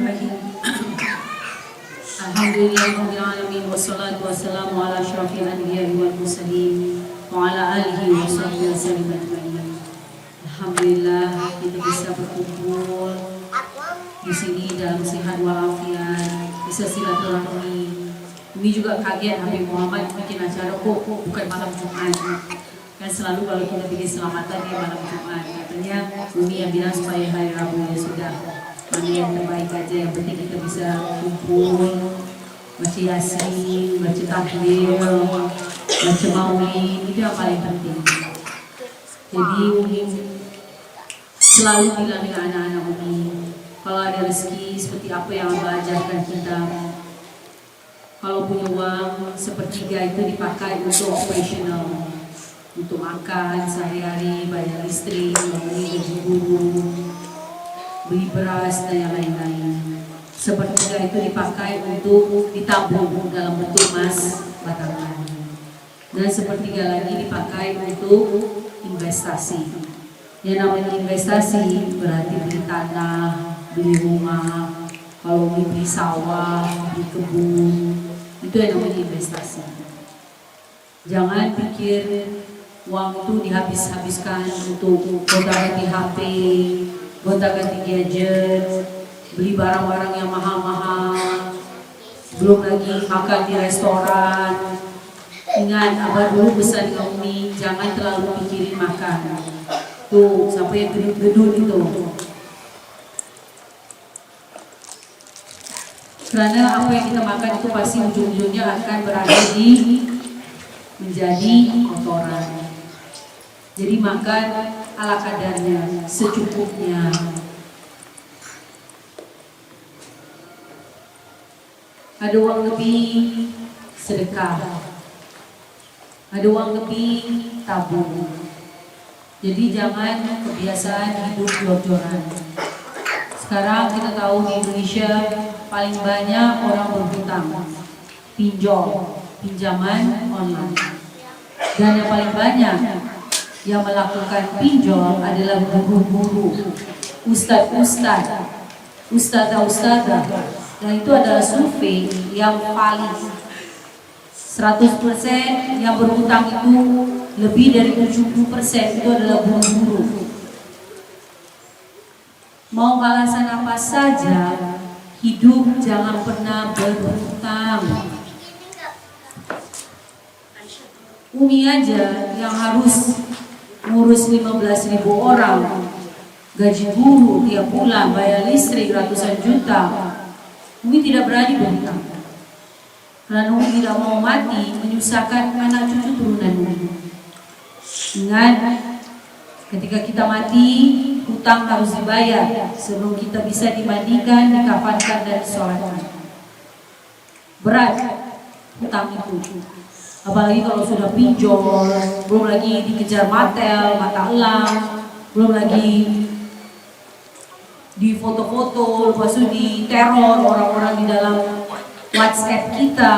Bismillahirrahmanirrahim. Alhamdulillahirabbil alamin wassalatu wassalamu ala asyrafil anbiya'i wal mursalin wa ala alihi washabbihi wasallam ajma'in. Alhamdulillah kita bisa berkumpul di sini dalam sehat walafiat, bisa silaturahmi. Umi juga kaget Habib Muhammad bikin acara kok bukan malam Jumat. Kan selalu kalau kita bikin selamatan ya malam Jumat. Katanya Umi yang bilang supaya hari Rabu ya sudah. Mana yang terbaik aja, yang penting kita bisa kumpul, baca yasin, baca tahlil, baca maulid, itu yang paling penting. Jadi Umi selalu bilang dengan anak-anak Umi, kalau ada rezeki seperti apa yang Abah ajarkan kita, kalau punya uang sepertiga itu dipakai untuk operasional, untuk makan sehari-hari, bayar listrik, membeli gaji guru, beli beras dan yang lain-lain. Sepertiga itu dipakai untuk ditabung dalam bentuk emas batangan, dan sepertiga lagi dipakai untuk investasi. Yang namanya investasi berarti beli tanah, beli rumah, kalau beli sawah, beli kebun, itu yang namanya investasi. Jangan pikir uang itu dihabis-habiskan untuk gonta-ganti HP, gonta-ganti gadget, beli barang-barang yang mahal-mahal, belum lagi makan di restoran. Ingat, Abah dulu pesan ke Umi, jangan terlalu pikirin makan. Tuh, sampai yang gedut-gedut itu. Karena apa yang kita makan itu pasti ujung-ujungnya akan berada di menjadi kotoran. Jadi makan ala kadarnya, secukupnya. Ada uang lebih, sedekah. Ada uang lebih, tabung. Jadi jangan kebiasaan hidup jor-joran. Sekarang kita tahu di Indonesia paling banyak orang berhutang, pinjol, pinjaman online. Dan yang paling banyak yang melakukan pinjol adalah guru-guru, ustadz-ustadz, ustadzah-ustadzah. Dan itu adalah survei yang paling 100% yang berhutang itu lebih dari 70% itu adalah guru-guru. Mau alasan apa saja, hidup jangan pernah berhutang. Umi aja yang harus ngurus 15.000 orang, gaji guru tiap bulan, bayar listrik ratusan juta. Umi tidak berani berhutang. Karena Umi tidak mau mati menyusahkan anak cucu turunan Umi. Ingat, ketika kita mati, hutang harus dibayar sebelum kita bisa dimandikan, dikafankan dan disolatkan. Berat hutang itu. Apalagi kalau sudah pinjol, belum lagi dikejar matel, mata elang, belum lagi di foto-foto, lepas itu diteror orang-orang di dalam WhatsApp kita.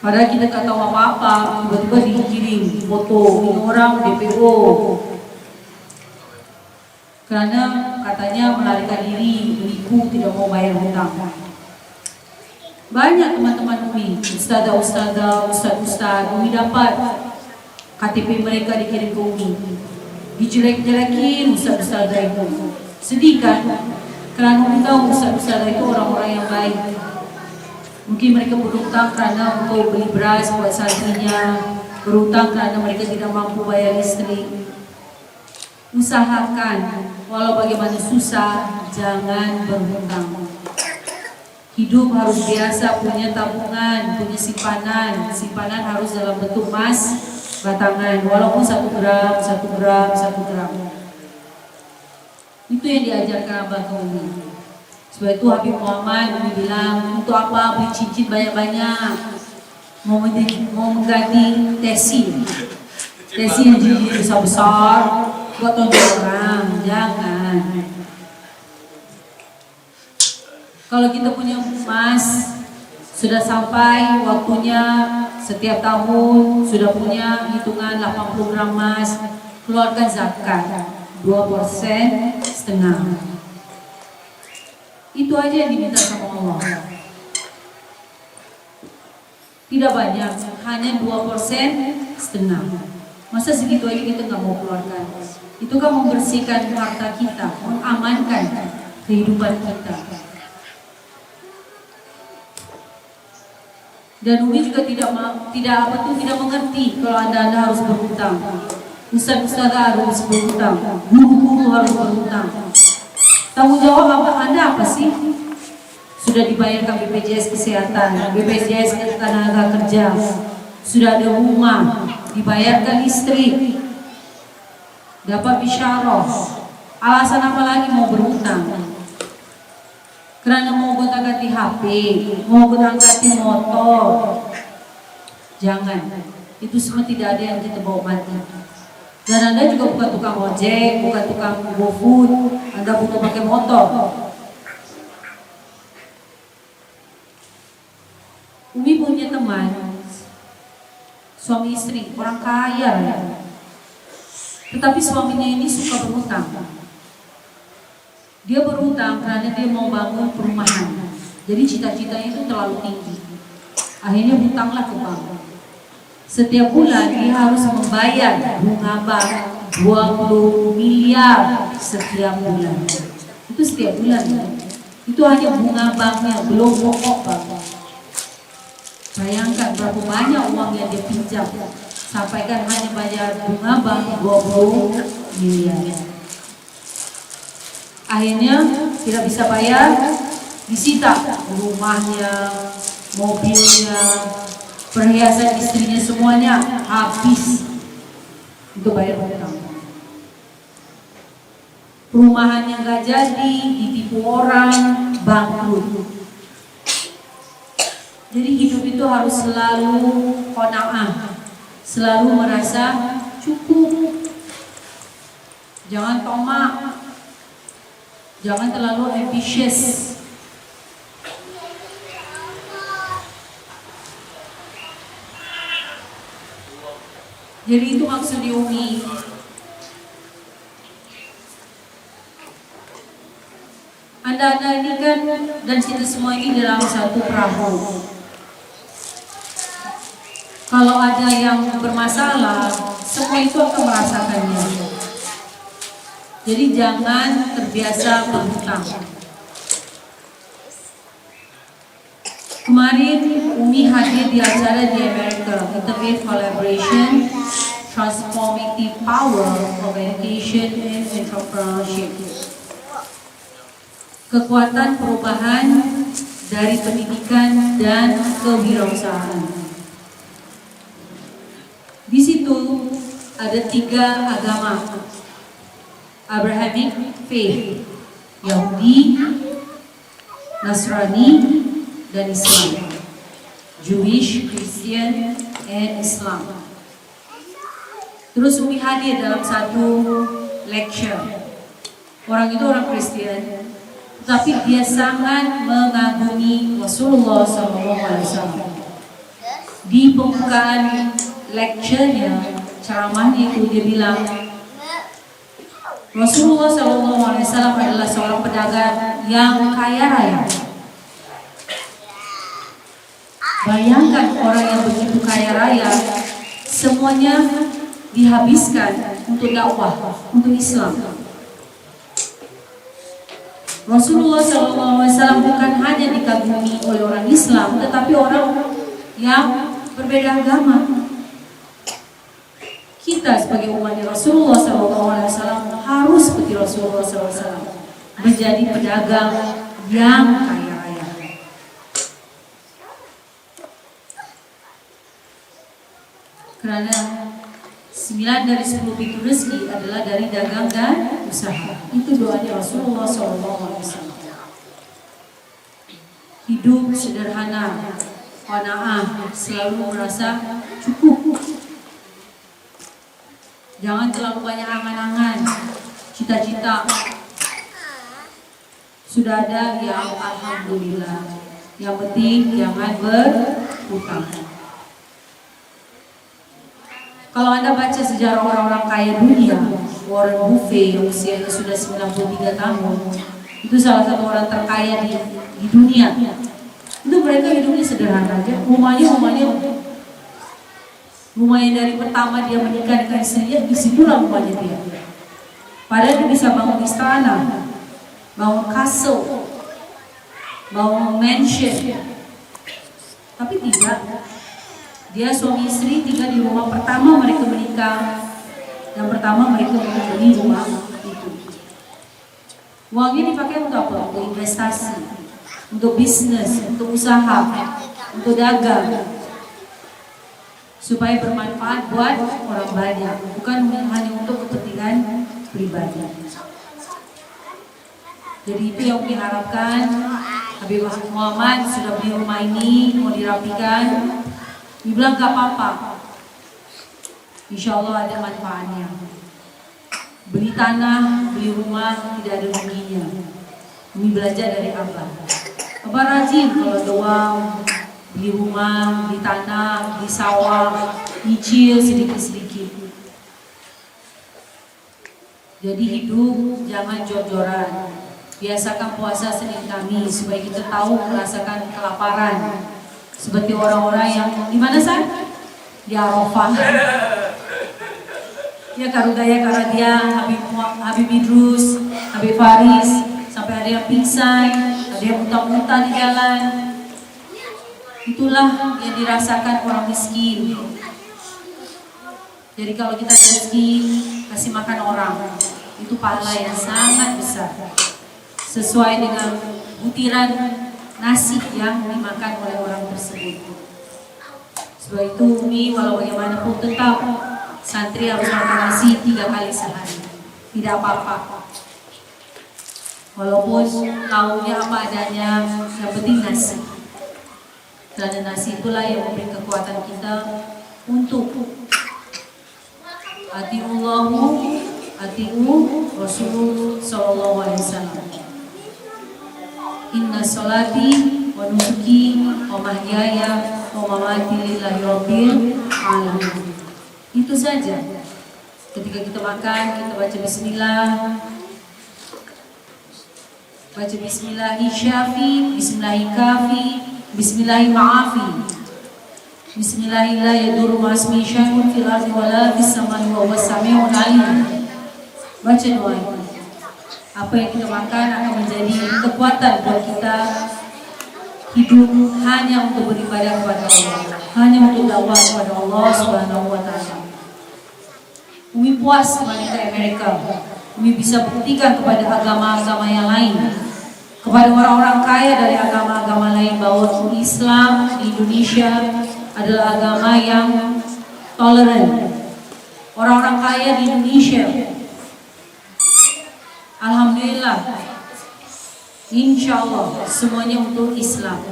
Padahal kita nggak tahu apa-apa, tiba-tiba dikirim foto ini orang DPO. Karena katanya melarikan diri, menipu, tidak mau bayar hutang. Banyak teman-teman Umi, ustadzah-ustadzah, ustadz-ustadz, Umi dapat KTP mereka dikirim ke Umi, dijelek-jelekin ustadz-ustadzah itu. Sedih kan? Karena Umi tahu ustadz-ustadzah itu orang-orang yang baik. Mungkin mereka berhutang karena untuk beli beras buat santrinya, berhutang karena mereka tidak mampu bayar listrik. Usahakan, walau bagaimana susah, jangan berhutang. Hidup harus biasa, punya tabungan, punya simpanan. Simpanan harus dalam bentuk emas batangan, walaupun 1 gram, 1 gram, 1 gram. Itu yang diajarkan Abah ke Umi. Sebab itu Habib Muhammad Umi bilang, untuk apa beli cincin banyak-banyak? Mau mengganti tesi yang jadi besar-besar buat tonton orang, jangan. Kalau kita punya emas, sudah sampai waktunya setiap tahun sudah punya hitungan 80 gram emas, keluarkan zakat 2,5%. Itu aja yang diminta sama Allah. Tidak banyak, hanya 2,5%. Masa segitu aja kita nggak mau keluarkan? Itu kan membersihkan harta kita, mengamankan kehidupan kita. Dan Umi juga tidak mengerti kalau anda harus berhutang. Ustaz harus berhutang, guru harus berhutang. Tanggung jawab anda apa sih? Sudah dibayarkan BPJS Kesehatan, BPJS Tenaga Kerja, sudah ada rumah, dibayarkan listrik, dapat bisyarah. Alasan apa lagi mau berhutang? Karena mau gonta-ganti HP, mau gonta-ganti motor. Jangan, itu semua tidak ada yang kita bawa mati. Dan anda juga bukan tukang ojek, bukan tukang GoFood, anda butuh pakai motor. Umi punya teman, suami istri, orang kaya ya. Tetapi suaminya ini suka berhutang. Dia berhutang karena dia mau bangun perumahan. Jadi cita-citanya itu terlalu tinggi. Akhirnya hutanglah ke bank. Setiap bulan dia harus membayar bunga bank 20 miliar setiap bulan. Itu setiap bulan ya. Itu hanya bunga banknya, belum pokok bank. Bayangkan berapa banyak uang yang dia pinjam. Sampaikan hanya bayar bunga bank 20 miliar. Akhirnya tidak bisa bayar, disita rumahnya, mobilnya, perhiasan istrinya, semuanya habis untuk bayar hutang. Perumahannya nggak jadi, ditipu orang, bangkrut. Jadi hidup itu harus selalu qanaah, selalu merasa cukup. Jangan tamak, jangan terlalu ambitious. Jadi itu maksud Umi. Anda ini kan dan kita semua ini dalam satu perahu. Kalau ada yang bermasalah, semua itu akan merasakannya. Jadi jangan terbiasa berhutang. Kemarin Umi hadir di acara di Amerika, Interfaith Collaboration, Transformative Power of Education and Entrepreneurship. Kekuatan perubahan dari pendidikan dan kewirausahaan. Di situ ada 3 agama Abrahamic faith, Yahudi, Nasrani, dan Islam. Jewish, Christian, and Islam. Terus Umi hadir dalam satu lecture. Orang itu orang Kristen, tapi dia sangat mengagumi Rasulullah SAW. Di pembukaan lecture-nya, ceramahnya itu dia bilang, Rasulullah SAW adalah seorang pedagang yang kaya raya. Bayangkan orang yang begitu kaya raya, semuanya dihabiskan untuk dakwah, untuk Islam. Rasulullah SAW bukan hanya dikagumi oleh orang Islam, tetapi orang yang berbeda agama. Kita sebagai umat Rasulullah SAW harus seperti Rasulullah SAW, menjadi pedagang yang kaya raya. Karena 9 dari 10 pintu rezeki adalah dari dagang dan usaha. Itu doanya Rasulullah SAW. Hidup sederhana, qanaah, selalu merasa cukup. Jangan terlalu banyak angan-angan, cita-cita. Sudah ada yang alhamdulillah. Yang penting jangan berhutang. Kalau Anda baca sejarah orang-orang kaya dunia, Warren Buffett yang usianya sudah 93 tahun, Itu salah satu orang terkaya di dunia. Itu mereka hidupnya sederhana aja. Rumahnya dari pertama dia menikah dengan istrinya, disitulah rumahnya dia. Padahal dia bisa bangun istana, bangun castle, bangun mansion. Tapi tidak. Dia suami istri tinggal di rumah pertama mereka menikah. Yang pertama mereka membeli rumah itu. Uangnya dipakai untuk apa? Untuk investasi, untuk bisnis, untuk usaha, untuk dagang, supaya bermanfaat buat orang banyak, bukan hanya untuk kepentingan pribadi. Jadi itu yang diharapkan. Habib Muhammad sudah beli rumah ini, mau dirapikan. Dibilang gak apa-apa, insya Allah ada manfaatnya. Beli tanah, beli rumah, tidak ada ruginya. Ini belajar dari Abah. Abah rajin kalau ada uang, beli rumah, beli tanah, beli sawah, nyicil sedikit-sedikit. Jadi hidup jangan jor-joran. Biasakan puasa Senin Kamis supaya kita tahu merasakan kelaparan. Seperti orang-orang yang di mana sah? Di Arafah. Ya karudaya karena dia Habib Idrus, Habib Faris, sampai ada yang pingsan, ada yang muntah-muntah di jalan. Itulah yang dirasakan orang miskin. Jadi kalau kita miskin, kasih makan orang, itu pahala yang sangat besar. Sesuai dengan butiran nasi yang dimakan oleh orang tersebut. Sebab itu Umi walau bagaimanapun tetap santri harus makan nasi 3 kali sehari. Tidak apa-apa. Walaupun lauknya apa adanya, yang penting nasi. Karena nasi itulah yang memberi kekuatan kita untuk atiullahu, atiu Rasulullah sallallahu alaihi wasallam. Inna sholati wa nusuki wa mahyaya wa mamati lillahi rabbil alamin. Itu saja. Ketika kita makan, kita baca bismillah. Baca bismillahi syafi, bismillahi kafi, bismillahi ma'afi. Bismillahi la yadurru ma'asmi syai'un fil ardi wa la fis samai wa huwas samiul alim. Baca doa itu. Apa yang kita makan akan menjadi kekuatan buat kita hidup hanya untuk beribadah kepada Allah, hanya untuk dakwah kepada Allah Subhanahu wa taala. Umi puas kembali ke Amerika. Umi bisa buktikan kepada agama-agama yang lain, kepada orang-orang kaya dari agama-agama lain, bahwa Islam di Indonesia adalah agama yang toleran. Orang-orang kaya di Indonesia, alhamdulillah, insya Allah semuanya untuk Islam.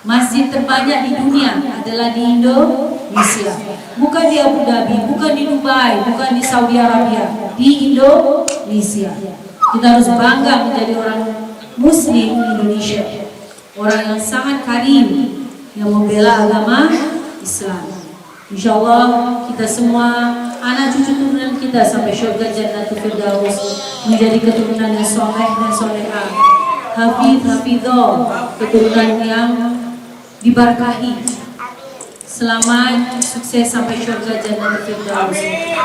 Masjid terbanyak di dunia adalah di Indonesia, bukan di Abu Dhabi, bukan di Dubai, bukan di Saudi Arabia, di Indonesia. Kita harus bangga menjadi orang Muslim di Indonesia, orang yang sangat karim, yang membela agama Islam. Insya Allah kita semua, anak cucu turunan kita sampai surga Jannatul Firdaus, menjadi keturunan yang soleh dan solehah, hafidh hafidhah, keturunan yang diberkahi. Selamat, sukses sampai surga Jannatul Firdaus,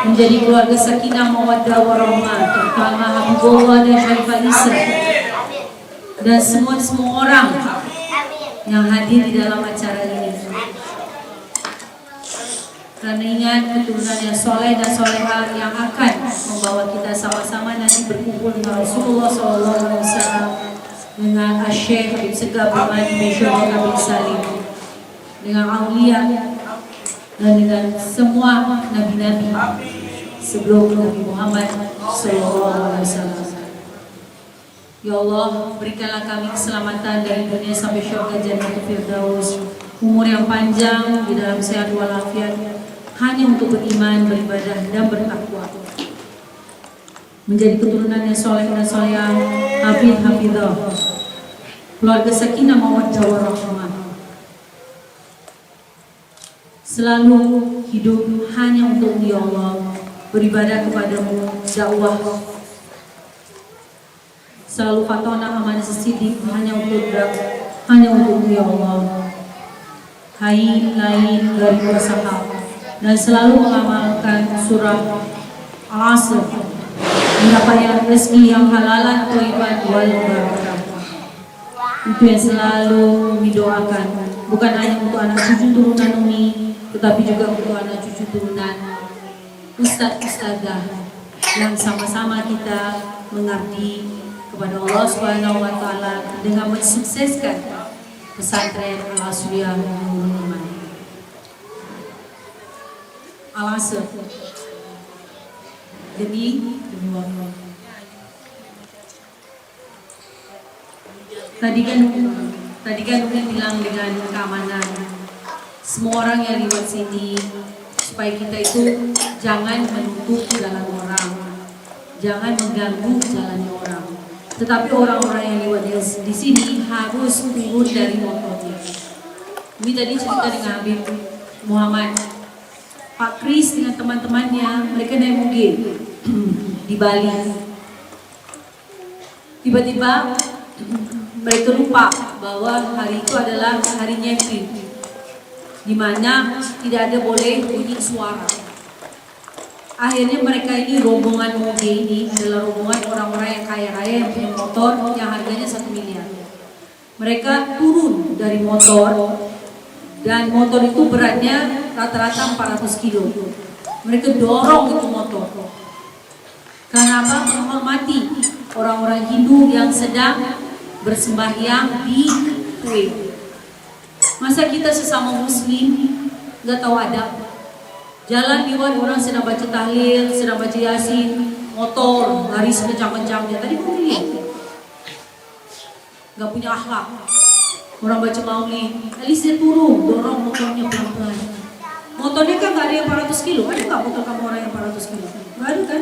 menjadi keluarga sakinah mawaddah warahmah, terutama Habibullah dan Syarifah Isa dan semua orang yang hadir di dalam acara ini. Karena ingat, keturunan yang soleh dan solehah yang akan membawa kita sama-sama nanti berkumpul dengan Rasulullah SAW, dengan Asyikh Habib Segaf Rahmani Bishara Kabir Salim, dengan aulia dan dengan semua nabi-nabi sebelum Nabi Muhammad SAW. Ya Allah, berikanlah kami keselamatan dari dunia sampai syurga Jannatul Firdaus, umur yang panjang di dalam sehat walafiat, hanya untuk beriman, beribadah dan bertakwa, menjadi keturunan yang soleh dan solehah, hafidh hafidhah, keluarga sakinah mawaddah warahmah, selalu hidup hanya untuk Ya Allah, beribadah kepadamu, dakwah selalu fatona amanah sesidik hanya untukmu ya Allah. Hai lain dari wasahab, dan selalu mengamalkan surah Al-Asr, mendapatkan rezeki yang halalan, thayyiban wal barakah. Itu yang selalu kami doakan, bukan hanya untuk anak cucu turunan Umi, tetapi juga untuk anak cucu turunan ustadz-ustadzah yang sama-sama kita mengabdi kepada Allah Subhanahu wa taala dengan mensukseskan pesantren Al-Asriyah Nurul Iman. Al-Asr demi waktu. Tadi kan Umi bilang dengan keamanan semua orang yang lewat sini, supaya kita itu jangan menutup jalan orang, jangan mengganggu jalan orang. Tetapi orang-orang yang lewat di sini harus turun dari motornya. Umi tadi cerita dengan Habib Muhammad, Pak Kris dengan teman-temannya, mereka naik mobil di Bali. Tiba-tiba mereka lupa bahwa hari itu adalah hari Nyepi, di mana tidak ada boleh bunyi suara. Akhirnya mereka ini, rombongan moge ini adalah rombongan orang-orang yang kaya raya yang punya motor yang harganya 1 miliar. Mereka turun dari motor dan motor itu beratnya rata-rata 400 kilo. Mereka dorong itu motor. Karena apa? Menghormati orang-orang Hindu yang sedang bersembahyang di kuil. Masa kita sesama muslim nggak tahu adab? Jalan lewat orang sedang baca tahlil, sedang baca yasin, motor lari sekencang-kencangnya. Tadi kau lihat, nggak punya akhlak. Orang baca maulid, at least dia turun, dorong motornya pelan-pelan. Motornya kan nggak ada yang 400 kilo. Ada nggak motor kamu orang yang 400 kilo? Nggak ada kan?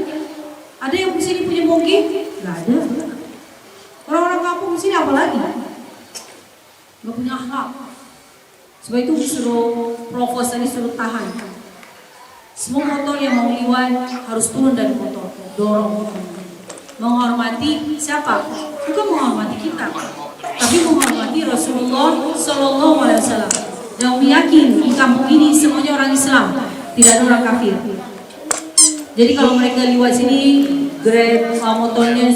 Ada yang di sini punya moge? Nggak ada. Orang-orang kampung di sini apa lagi? Nggak punya akhlak. Sebab itu disuruh provos tadi, suruh tahan. Semua motor yang mau lewat harus turun dari motor, dorong motor. Menghormati siapa? Bukan menghormati kita, tapi menghormati Rasulullah Sallallahu Alaihi Wasallam. Dan yakin di kampung ini semuanya orang Islam, tidak ada orang kafir. Jadi kalau mereka lewat sini, grab motornya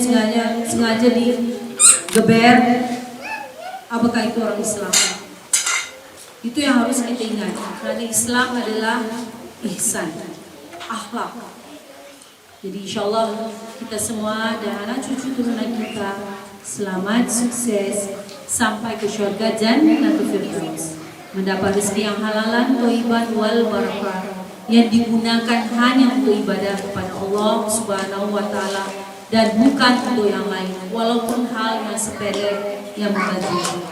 sengaja digeber, apakah itu orang Islam? Itu yang harus kita ingat. Karena Islam adalah ihsan, akhlak. Jadi insyaallah kita semua dan anak cucu turunan kita selamat, sukses sampai ke surga Jannatul Firdaus, mendapat rezeki yang halalan, thayyiban wal barakah, yang digunakan hanya untuk ibadah kepada Allah Subhanahu wa taala dan bukan untuk yang lain, walaupun hal yang sepele yang membantu.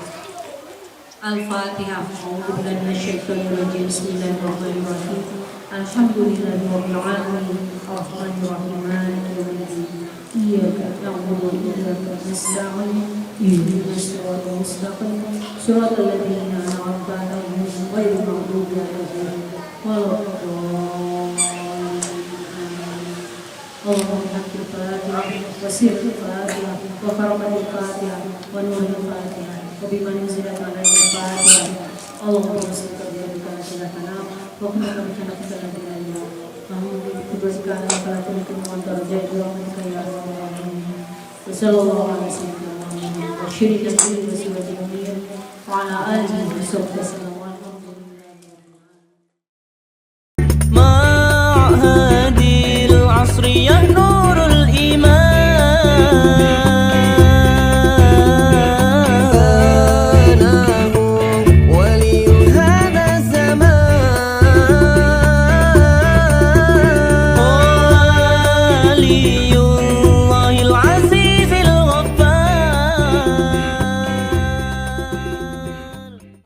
Al-Fatihah. A'udzubillahi minasyaitonirrajim. Bismillahirrahmanirrahim. Alhamdulillahirabbil alamin. Arrahmanirrahim. Maliki yaumiddin. Iyyaka na'budu wa iyyaka nasta'in. Ihdinas siratal mustaqim. Shiratal ladzina an'amta 'alaihim ghairil maghdubi 'alaihim waladdallin. Allahumma haqqil Fatihah wa sirril Fatihah wa karamadil Fatihah wa nuril Fatihah wa biman unzilat 'alaihim Fatihah. Allahumma shalli ala sayyidina Muhammad wa ala alihi wa sahbihi. Allahumma kubaskan salat untuk mengantar jadwal kaya Allah. Sallallahu alaihi wasallam. Wa syirika bihi wa sawajibin wa ala alihi wa sahbihi. Ma'hadil asriyah